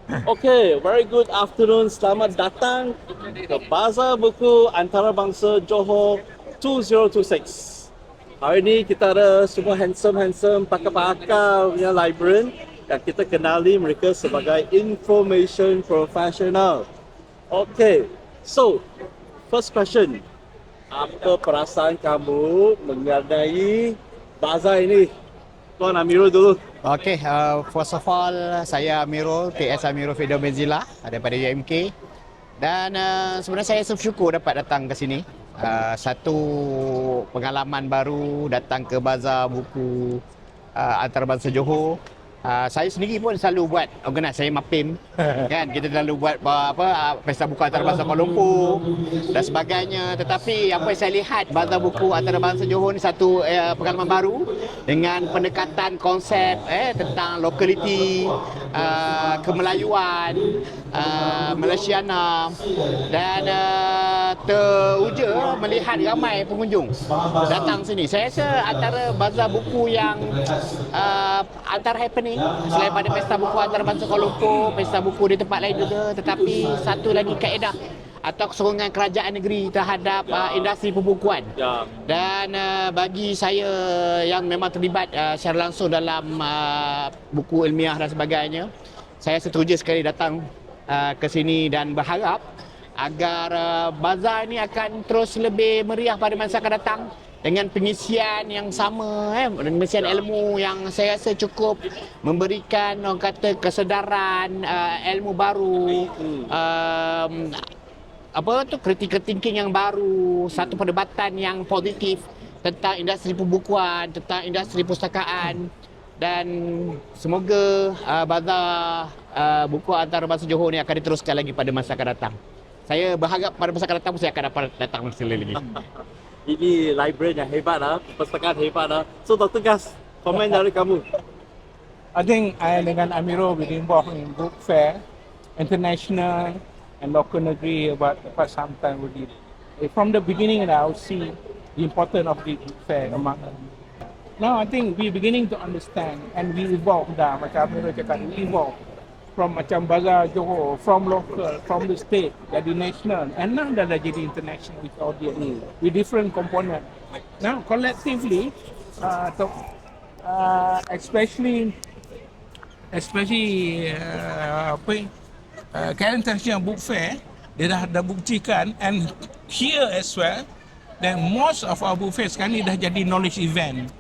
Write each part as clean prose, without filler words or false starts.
Okay, very good afternoon. Selamat datang ke Bazar Buku Antarabangsa Johor 2026. Hari ini kita ada semua handsome pakar-pakar punya librarian yang kita kenali mereka sebagai information professional. Okay, so first question. Apa perasaan kamu mengenai bazar ini? Tuan Amirul dulu. Okay, first of all, saya Amirul, TS Amirul Fido Benzila daripada UMK. Dan sebenarnya saya bersyukur dapat datang ke sini. Satu pengalaman baru datang ke Bazar Buku Antarabangsa Johor. Saya sendiri pun selalu buat organize, saya MAPIM kan, kita selalu buat pesta buku antarabangsa Kuala Lumpur dan sebagainya. Tetapi apa yang saya lihat, Bazar Buku Antarabangsa Johor ni satu pengalaman baru dengan pendekatan konsep tentang lokaliti, kemelayuan, Malaysiana, dan teruja melihat ramai pengunjung datang sini. Saya rasa antara bazar buku yang antara happening selain pada pesta buku antarabangsa Kuala Lumpur, pesta buku di tempat lain juga, tetapi satu lagi kaedah atau kesokongan kerajaan negeri terhadap industri pembukuan. Dan bagi saya yang memang terlibat secara langsung dalam buku ilmiah dan sebagainya, saya setuju sekali datang ke sini dan berharap agar bazar ini akan terus lebih meriah pada masa akan datang dengan pengisian yang sama, pengisian ilmu yang saya rasa cukup memberikan orang kata kesedaran, ilmu baru, critical thinking yang baru, satu perdebatan yang positif tentang industri pembukuan, tentang industri pustakaan. Dan semoga bazar buku antarabangsa Johor ni akan diteruskan lagi pada masa akan datang. Saya berharap pada masa akan datang saya akan dapat datang sekali lagi. Ini librarian yang hebat lah, perpustakaan hebat lah. So Dr. Gas, komen dari kamu. I think I dengan Amirul will be involved in book fair, international and local negeri about some time already. From the beginning I will see the importance of the book fair among us. Now I think we beginning to understand and we evolve dah, macam Amirul cakap, we evolve from macam Bazar Johor, from local, from the state, jadi national, and now dah jadi international with audience, with different component. Now collectively, especially International Book Fair, dia dah buktikan, and here as well, that most of our book fair sekarang ni dah jadi knowledge event.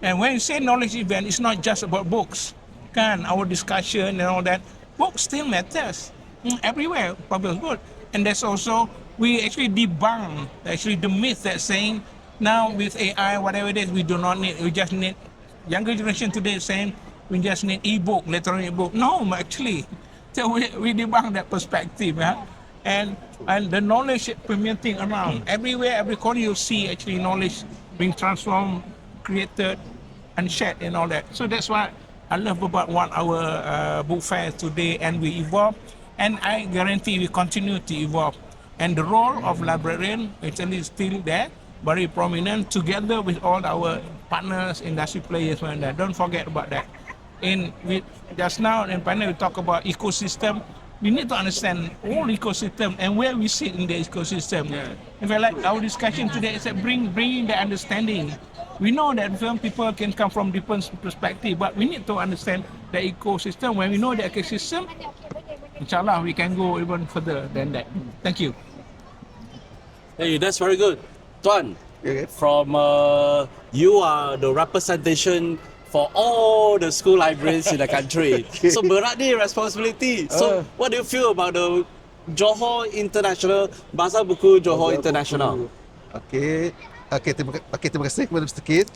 And when you say knowledge event, it's not just about books. Kan, our discussion and all that. Books still matters. Everywhere, public good. And there's also, we actually debunk the myth that's saying, now with AI, whatever it is, we do not need, we just need, younger generation today is saying, we just need e-book, electronic book. No, actually, so we debunk that perspective. And the knowledge permeating around. Everywhere, every corner you see actually knowledge being transformed, created, and shared and all that. So that's why I love about what our book fair today, and we evolve, and I guarantee we continue to evolve. And the role of librarian actually is still there, very prominent, together with all our partners, industry players, and that. Don't forget about that. Just now in panel we talk about ecosystem. We need to understand all ecosystem and where we sit in the ecosystem. In fact, like our discussion today is that bringing the understanding. We know that film people can come from different perspective, but we need to understand the ecosystem. When we know the ecosystem, inshallah we can go even further than that. Thank you. Hey, that's very good. Tuan, from you are the representation for all the school libraries in the country. So berat ni responsibility. So what do you feel about the Johor International, Bazar Buku Johor International? Terima kasih kepada Mr. Kit.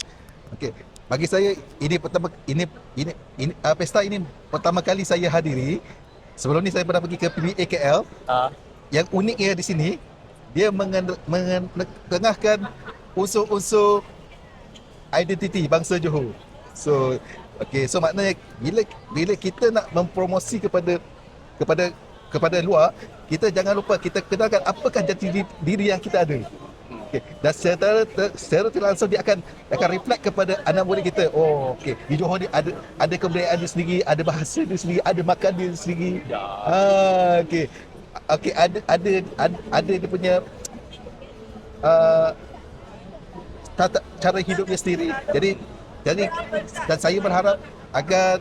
Bagi saya pesta ini pertama kali saya hadiri. Sebelum ni saya pernah pergi ke PBA KL. Yang uniknya di sini, dia mengetengahkan unsur-unsur identiti bangsa Johor. So maknanya bila kita nak mempromosi kepada luar, kita jangan lupa kita kenalkan apakah jati diri yang kita ada. okey. Dan secara tidak langsung dia akan reflect kepada anak murid kita. Oh, okey. Di Johor ni ada kebudayaan dia sendiri, ada bahasa dia sendiri, ada makan dia sendiri. Ya. Okey. Okey, ada dia punya cara hidup dia sendiri. Jadi dan saya berharap agar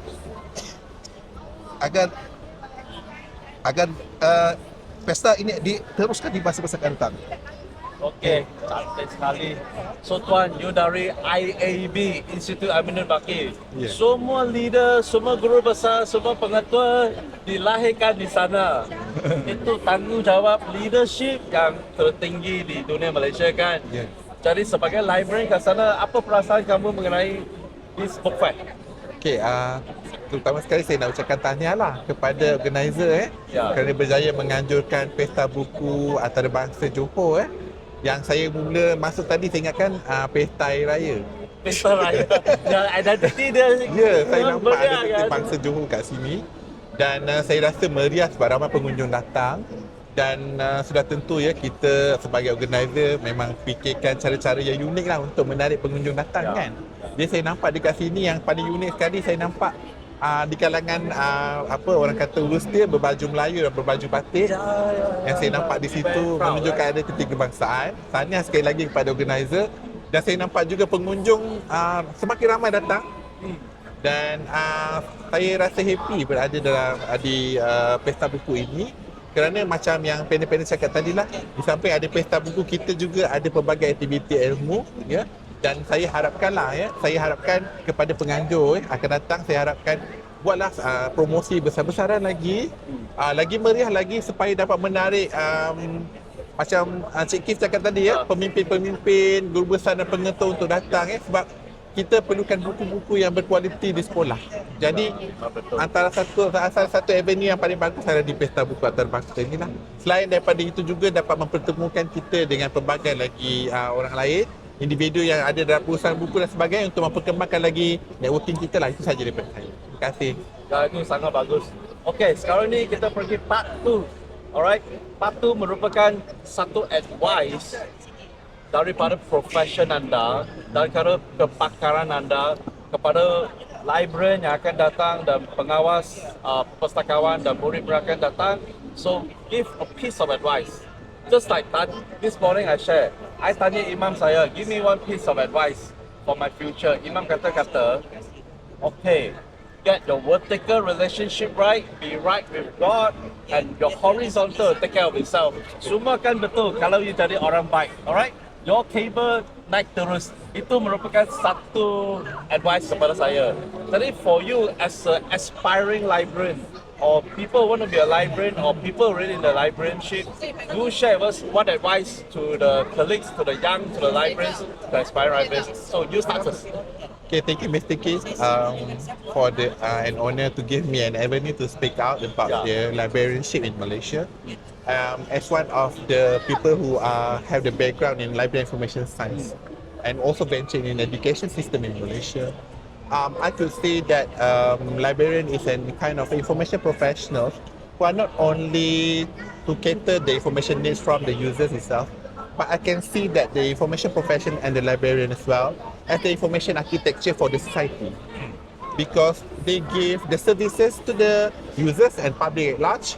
pesta ini diteruskan di masa-masa akan datang. Okey, cantik sekali. So Tuan, you dari IAB, Institut Aminul Baqi. Ya. Semua leader, semua guru besar, semua pengetua dilahirkan di sana. Itu tanggungjawab leadership yang tertinggi di dunia Malaysia kan. Ya. Jadi sebagai librarian kat sana, apa perasaan kamu mengenai this book fair? Okey, terutama sekali saya nak ucapkan tahniahlah kepada organizer Ya. kerana berjaya menganjurkan Pesta Buku Antarabangsa Johor yang saya mula masuk tadi saya ingatkan Pesta Air Raya. Pesta Raya. Yang identiti dia. Ya, saya nampak meriah, ada kan? bangsa Johor kat sini dan saya rasa meriah sebab ramai pengunjung datang dan sudah tentu ya kita sebagai organizer memang fikirkan cara-cara yang unik lah untuk menarik pengunjung datang Ya. kan. Jadi saya nampak dekat sini yang paling unik sekali saya nampak di kalangan orang kata urus dia berbaju Melayu dan berbaju batik yang saya nampak di situ menunjukkan ada kebangsaan. Tahniah sekali lagi kepada organizer dan saya nampak juga pengunjung semakin ramai datang dan saya rasa happy berada di Pesta Buku ini kerana macam yang panel-panel cakap tadi lah, di samping ada Pesta Buku kita juga ada pelbagai aktiviti ilmu ya. Dan saya harapkan kepada penganjur akan datang, saya harapkan buatlah promosi besar-besaran lagi, lagi meriah lagi supaya dapat menarik macam Cik Kif cakap tadi ya, pemimpin-pemimpin, guru besar dan pengetua untuk datang sebab kita perlukan buku-buku yang berkualiti di sekolah. Jadi antara satu avenue yang paling bagus ada di Pesta Buku Antarabangsa inilah. Selain daripada itu juga dapat mempertemukan kita dengan pelbagai lagi orang lain, individu yang ada dalam perusahaan buku dan sebagainya untuk memperkembangkan lagi networking kita lah. Itu saja daripada saya. Terima kasih. Ya, itu sangat bagus. Okey, sekarang ni kita pergi part 2. Alright, part 2 merupakan satu advice daripada profession anda, daripada kepakaran anda kepada librarian yang akan datang dan pengawas perpustakawan dan murid yang akan datang. So, give a piece of advice. Just like that, this morning I share. I tanya imam saya, give me one piece of advice for my future. Imam kata, okay, get your vertical relationship right, be right with God, and your horizontal take care of itself. Semua kan betul kalau you jadi orang baik, alright? Your cable naik terus. Itu merupakan satu advice kepada saya. Jadi for you as an aspiring librarian, or people want to be a librarian, or people already in the librarianship, do share with us what advice to the colleagues, to the young, to the librarians, to aspiring librarians. So you start first. Okay, thank you, Mr. Keith, for an honor to give me an avenue to speak out about the librarianship in Malaysia. As one of the people who have the background in library information science and also venturing in education system in Malaysia, I could say that librarian is a kind of information professional who are not only to cater the information needs from the users itself, but I can see that the information profession and the librarian as well as the information architecture for the society, because they give the services to the users and public at large.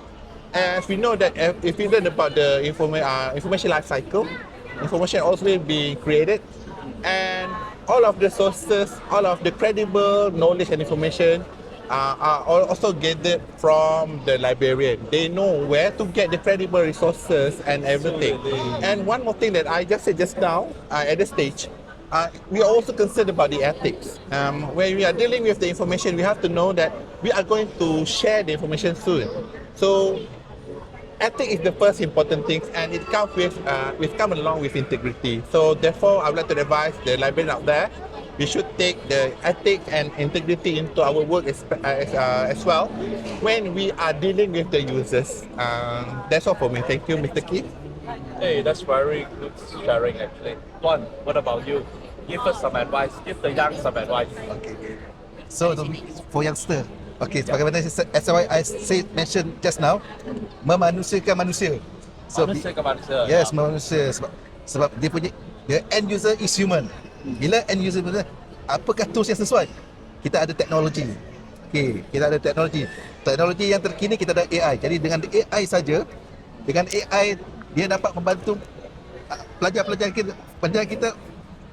As we know that if we learn about the information life cycle, information also will be created, and all of the sources, all of the credible knowledge and information are also gathered from the librarian. They know where to get the credible resources and everything. And one more thing that I just said just now at this stage, we are also concerned about the ethics. When we are dealing with the information, we have to know that we are going to share the information soon. So ethics is the first important thing, and it comes come along with integrity. So therefore, I would like to advise the librarian out there, we should take the ethics and integrity into our work as well when we are dealing with the users. That's all for me. Thank you, Mr. Keith. Hey, that's very good sharing actually. Juan, what about you? Give us some advice. Give the young some advice. Okay. So for youngster, okay, sebagaimana as I mentioned just now, memanusiakan manusia. So, Manusia ke manusia. yes, manusia sebab dia punya The end user is human. Bila end user betul, apakah tools yang sesuai? Kita ada teknologi. Okey, kita ada teknologi. Teknologi yang terkini kita ada AI. Jadi dengan AI saja, dengan AI dia dapat membantu pelajar kita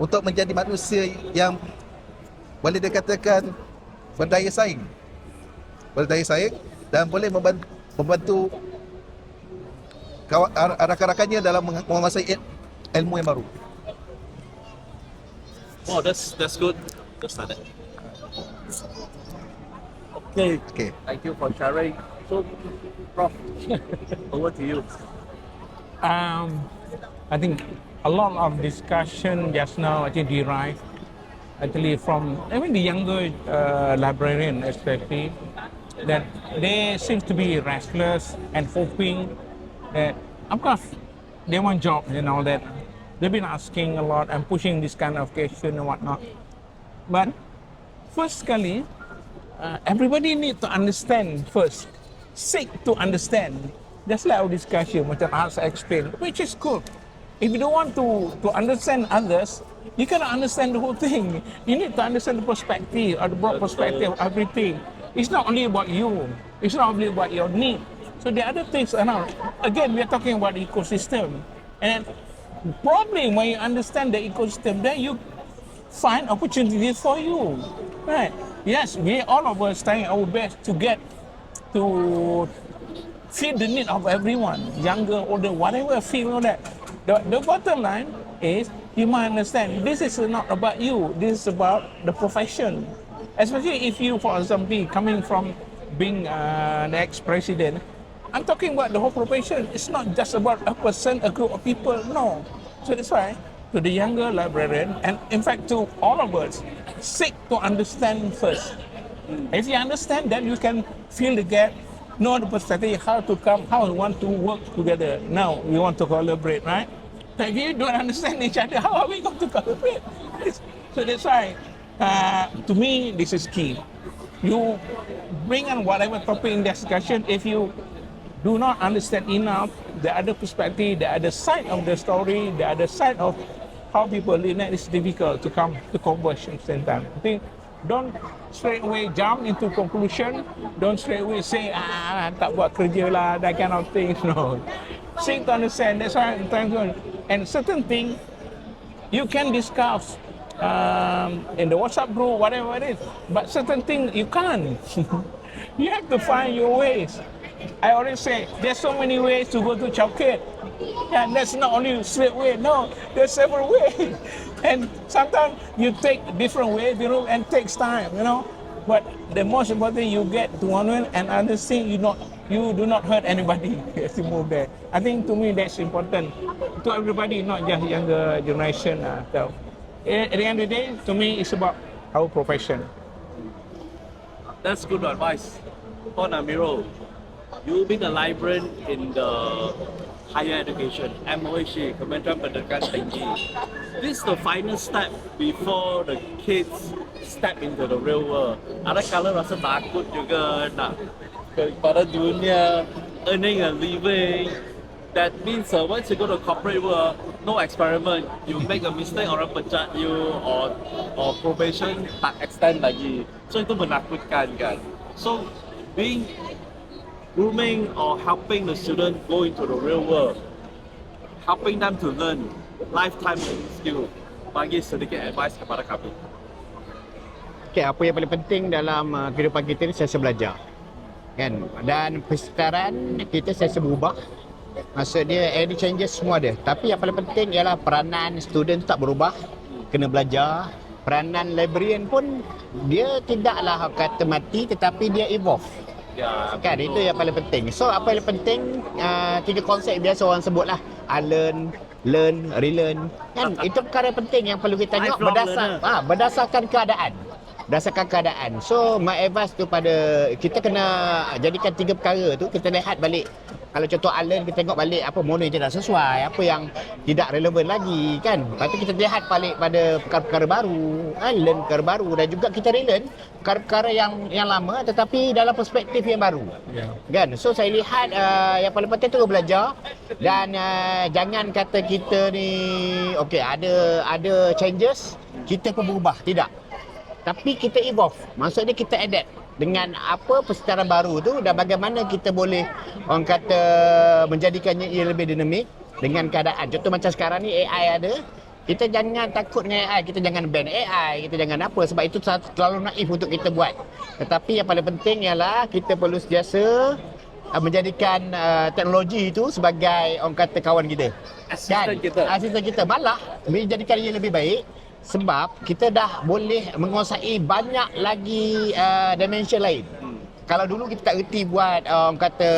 untuk menjadi manusia yang boleh dikatakan berdaya saing. Dan boleh membantu rakan-rakannya dalam menguasai ilmu yang baru. Oh, that's good. Just like that. Okay. Okay. Thank you for sharing. So, Prof, over to you. I think a lot of discussion just now actually derived actually from even the younger librarian especially, that they seem to be restless and hoping that, of course, they want job and all that. They've been asking a lot and pushing this kind of question and whatnot. But first sekali, everybody need to understand first. Seek to understand. Just like our discussion, macam I explained, which is good. If you don't want to understand others, you cannot understand the whole thing. You need to understand the perspective, or the broad perspective of everything. It's not only about you. It's not only about your need. So the other things are now, again, we are talking about the ecosystem. And probably when you understand the ecosystem, then you find opportunities for you. Right? Yes, we all of us trying our best to get to feed the need of everyone, younger, older, whatever, feel that. The bottom line is you must understand this is not about you. This is about the profession. Especially if you, for example, coming from being the ex-president, I'm talking about the whole profession. It's not just about a person, a group of people. No. So that's why to the younger librarian, and in fact to all of us, seek to understand first. If you understand, then you can fill the gap, know the perspective, how to come, how we want to work together. Now we want to collaborate, right? But if you don't understand each other, how are we going to collaborate? So that's why, to me, this is key. You bring on whatever topic in discussion, if you do not understand enough the other perspective, the other side of the story, the other side of how people live, it's difficult to come to conversion at the same time. I think don't straight away jump into conclusion. Don't straight away say, tak buat kerja lah, that kind of thing. No. Seek to understand. That's why I'm trying to. And certain thing you can discuss in the WhatsApp group, whatever it is. But certain things you can't. You have to find your ways. I always say, there's so many ways to go to Chowkit. Yeah, that's not only straight way. No, there's several ways. And sometimes you take different ways, and it takes time, But the most important, you get to one way, and other thing, you do not hurt anybody as you move there. I think to me that's important to everybody, not just younger generation. So, at the end of the day, to me, it's about our profession. That's good advice. For Namiro, you've been a librarian in the higher education, MOH, Kementerian Pendidikan Tinggi. This is the final step before the kids step into the real world. Ada kala rasa takut juga nak kepada dunia, earning a living. That means once you go to corporate world, no experiment. You make a mistake, orang pecat you, or probation tak extend lagi. So itu menakutkan kan. So grooming or helping the student go into the real world, helping them to learn lifetime skill. Bagi sedikit advice kepada kami. Okay, apa yang paling penting dalam kehidupan kita ni, saya belajar. Kan? Dan persekitaran kita saya berubah. Maksudnya any changes semua ada. Tapi yang paling penting ialah peranan student tak berubah. Kena belajar. Peranan librarian pun dia tidaklah kata mati, tetapi dia evolve. Ya, Kan, itu yang paling penting. So apa yang penting, 3 konsep biasa orang sebut lah, learn, relearn. Kan, itu perkara penting yang perlu kita tengok Lifelong learner. berdasarkan keadaan. berdasarkan keadaan. So my advice tu pada kita kena jadikan 3 perkara tu, kita lihat balik. Kalau contoh Alan, kita tengok balik apa mana yang tidak sesuai, apa yang tidak relevan lagi kan. Lepas tu kita lihat balik pada perkara-perkara baru, learn perkara baru, dan juga kita relearn perkara-perkara yang lama tetapi dalam perspektif yang baru. Kan? So saya lihat yang paling penting tu belajar, dan jangan kata kita ni okey ada changes, kita pun berubah, tidak. Tapi kita evolve, maksudnya kita adapt dengan apa persekitaran baru tu, dan bagaimana kita boleh orang kata menjadikannya ia lebih dinamik dengan keadaan. Contoh macam sekarang ni AI ada, kita jangan takut dengan AI, kita jangan ban AI, kita jangan apa, sebab itu terlalu naif untuk kita buat. Tetapi yang paling penting ialah kita perlu sentiasa menjadikan teknologi itu sebagai orang kata kawan kita. Asisten kita malah menjadikan ia lebih baik. Sebab kita dah boleh menguasai banyak lagi dimension lain. Kalau dulu kita tak reti buat orang kata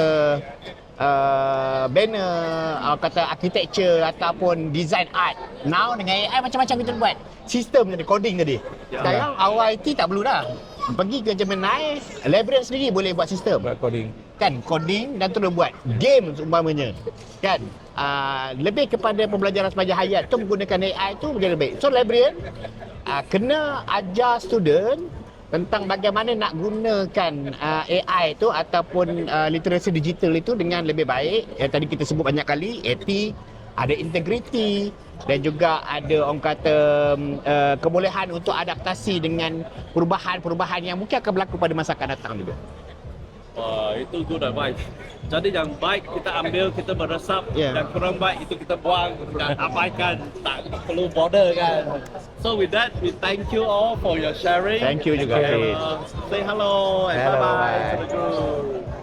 banner, orang kata architecture ataupun design art. Now dengan AI macam-macam kita buat. Sistem tadi, coding tadi. Sekarang awal IT tak perlu dah. Pergi ke Gemini, Librarian sendiri boleh buat sistem. Buat coding. Kan, coding dan terus buat game umpamanya. Kan, lebih kepada pembelajaran sepanjang hayat tu menggunakan AI tu menjadi baik. So librarian kena ajar student tentang bagaimana nak gunakan AI tu ataupun literasi digital itu dengan lebih baik. Yang tadi kita sebut banyak kali, etik, ada integriti, dan juga ada orang kata kebolehan untuk adaptasi dengan perubahan-perubahan yang mungkin akan berlaku pada masa akan datang juga. Wah, itu good advice. Jadi yang baik kita ambil, kita meresap, dan kurang baik itu kita buang dan abaikan, tak perlu bother kan. So with that, we thank you all for your sharing. Thank you juga. Say hello and Hello, bye-bye bye. to the group.